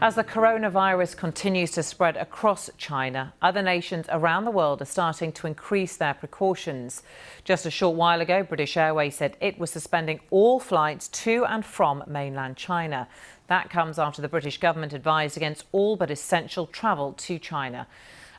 As the coronavirus continues to spread across China, other nations around the world are starting to increase their precautions. Just a short while ago, British Airways said it was suspending all flights to and from mainland China. That comes after the British government advised against all but essential travel to China.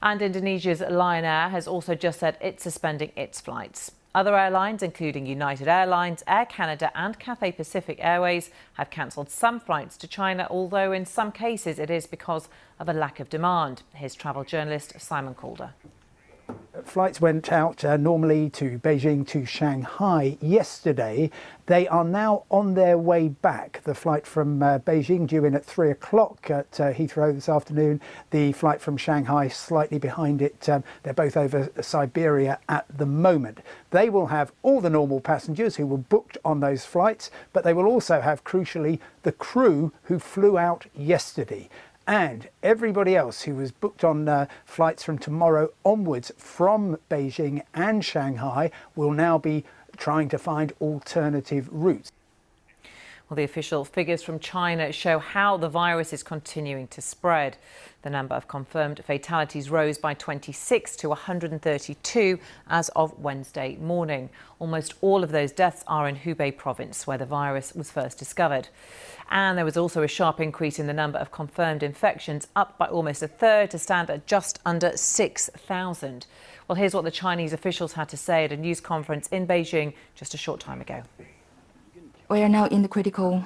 And Indonesia's Lion Air has also just said it's suspending its flights. Other airlines, including United Airlines, Air Canada and Cathay Pacific Airways, have cancelled some flights to China, although in some cases it is because of a lack of demand. Here's travel journalist Simon Calder. Flights went out normally to Beijing to Shanghai yesterday. They are now on their way back. The flight from Beijing due in at 3 o'clock at Heathrow this afternoon. The flight from Shanghai slightly behind it. They're both over Siberia at the moment. They will have all the normal passengers who were booked on those flights, but they will also have, crucially, the crew who flew out yesterday. And everybody else who was booked on flights from tomorrow onwards from Beijing and Shanghai will now be trying to find alternative routes. Well, the official figures from China show how the virus is continuing to spread. The number of confirmed fatalities rose by 26 to 132 as of Wednesday morning. Almost all of those deaths are in Hubei province, where the virus was first discovered. And there was also a sharp increase in the number of confirmed infections, up by almost a third to stand at just under 6,000. Well, here's what the Chinese officials had to say at a news conference in Beijing just a short time ago. We are now in the critical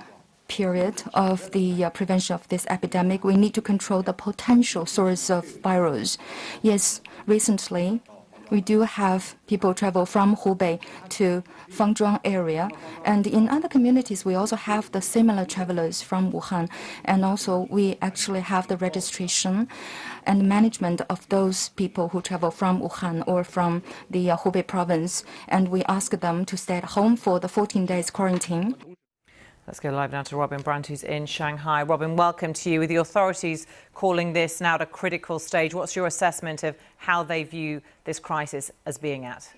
period of the prevention of this epidemic. We need to control the potential source of virus. Yes, recently we do have people travel from Hubei to Fangzhuang area. And in other communities, we also have the similar travelers from Wuhan. And also we actually have the registration and management of those people who travel from Wuhan or from the Hubei province. And we ask them to stay at home for the 14 days quarantine. Let's go live now to Robin Brandt, who's in Shanghai. Robin, welcome to you. With the authorities calling this now at a critical stage, what's your assessment of how they view this crisis as being at?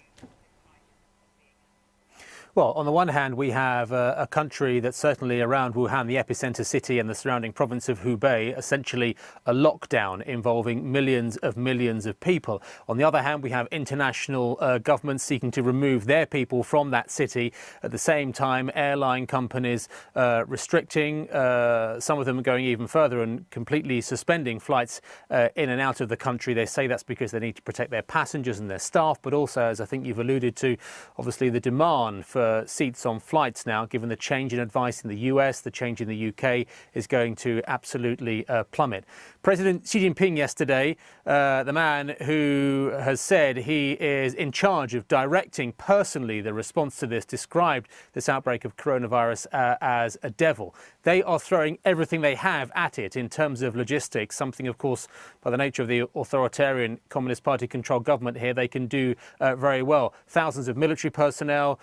Well, on the one hand, we have a country that's certainly around Wuhan, the epicenter city, and the surrounding province of Hubei, essentially a lockdown involving millions of people. On the other hand, we have international governments seeking to remove their people from that city. At the same time, airline companies restricting, some of them going even further and completely suspending flights in and out of the country. They say that's because they need to protect their passengers and their staff, but also, as I think you've alluded to, obviously the demand for seats on flights now, given the change in advice in the US, the change in the UK, is going to absolutely plummet. President Xi Jinping yesterday, the man who has said he is in charge of directing personally the response to this, described this outbreak of coronavirus as a devil. They are throwing everything they have at it in terms of logistics, something, of course, by the nature of the authoritarian Communist Party-controlled government here, they can do very well. Thousands of military personnel,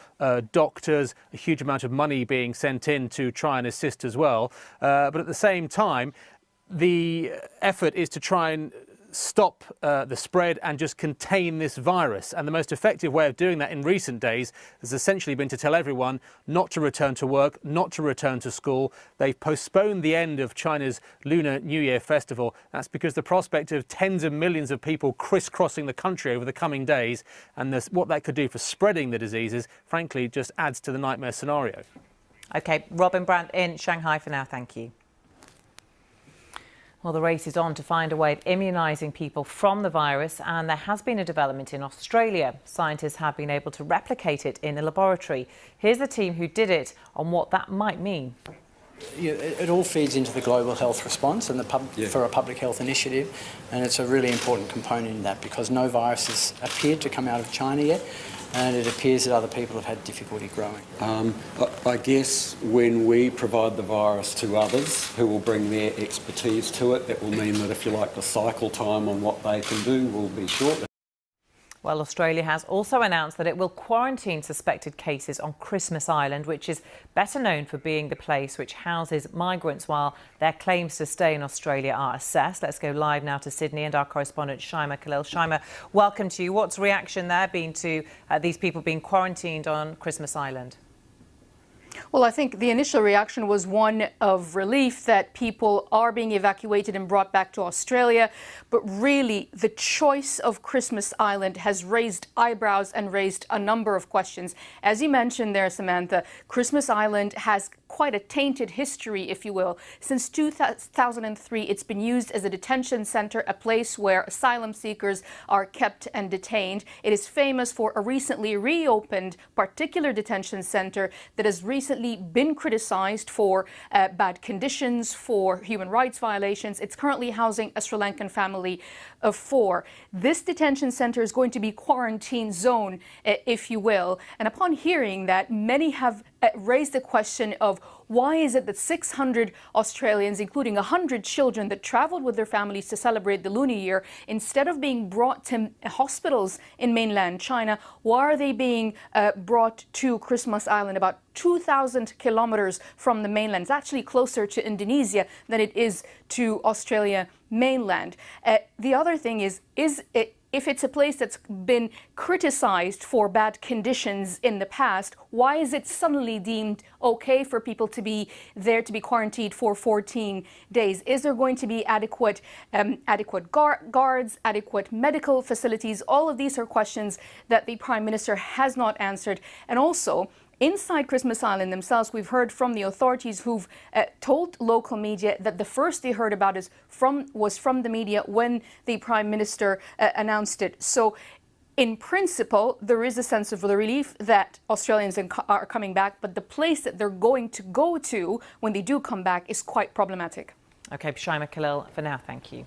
doctors, a huge amount of money being sent in to try and assist as well. But at the same time, the effort is to try and stop the spread and just contain this virus. And the most effective way of doing that in recent days has essentially been to tell everyone not to return to work, not to return to school. They've postponed the end of China's Lunar New Year festival. That's because the prospect of tens of millions of people crisscrossing the country over the coming days and what that could do for spreading the diseases, frankly, just adds to the nightmare scenario. OK, Robin Brandt in Shanghai for now. Thank you. Well, the race is on to find a way of immunising people from the virus, and there has been a development in Australia. Scientists have been able to replicate it in a laboratory. Here's the team who did it on what that might mean. Yeah, it all feeds into the global health response and for a public health initiative, and it's a really important component in that because no viruses appeared to come out of China yet, and it appears that other people have had difficulty growing. I guess when we provide the virus to others who will bring their expertise to it, that will mean that, if you like, the cycle time on what they can do will be short. Well, Australia has also announced that it will quarantine suspected cases on Christmas Island, which is better known for being the place which houses migrants while their claims to stay in Australia are assessed. Let's go live now to Sydney and our correspondent Shaima Khalil. Shaima, welcome to you. What's the reaction there been to these people being quarantined on Christmas Island? Well, I think the initial reaction was one of relief that people are being evacuated and brought back to Australia. But really, the choice of Christmas Island has raised eyebrows and raised a number of questions. As you mentioned there, Samantha, Christmas Island has quite a tainted history, if you will. Since 2003, it's been used as a detention center, a place where asylum seekers are kept and detained. It is famous for a recently reopened particular detention center that has recently been criticized for bad conditions, for human rights violations. It's currently housing a Sri Lankan family of 4. This detention center is going to be quarantine zone, if you will. And upon hearing that, many have raised the question of why is it that 600 Australians, including 100 children that traveled with their families to celebrate the Lunar Year, instead of being brought to hospitals in mainland China, why are they being brought to Christmas Island, about 2,000 kilometers from the mainland? It's actually closer to Indonesia than it is to Australia mainland. The other thing is if it's a place that's been criticized for bad conditions in the past, why is it suddenly deemed okay for people to be there, to be quarantined for 14 days? Is there going to be adequate guards, adequate medical facilities? All of these are questions that the Prime Minister has not answered. And also, inside Christmas Island themselves, we've heard from the authorities who've told local media that the first they heard about was from the media when the Prime Minister announced it. So in principle, there is a sense of relief that Australians are coming back, but the place that they're going to go to when they do come back is quite problematic. OK, Shaima Khalil, for now, thank you.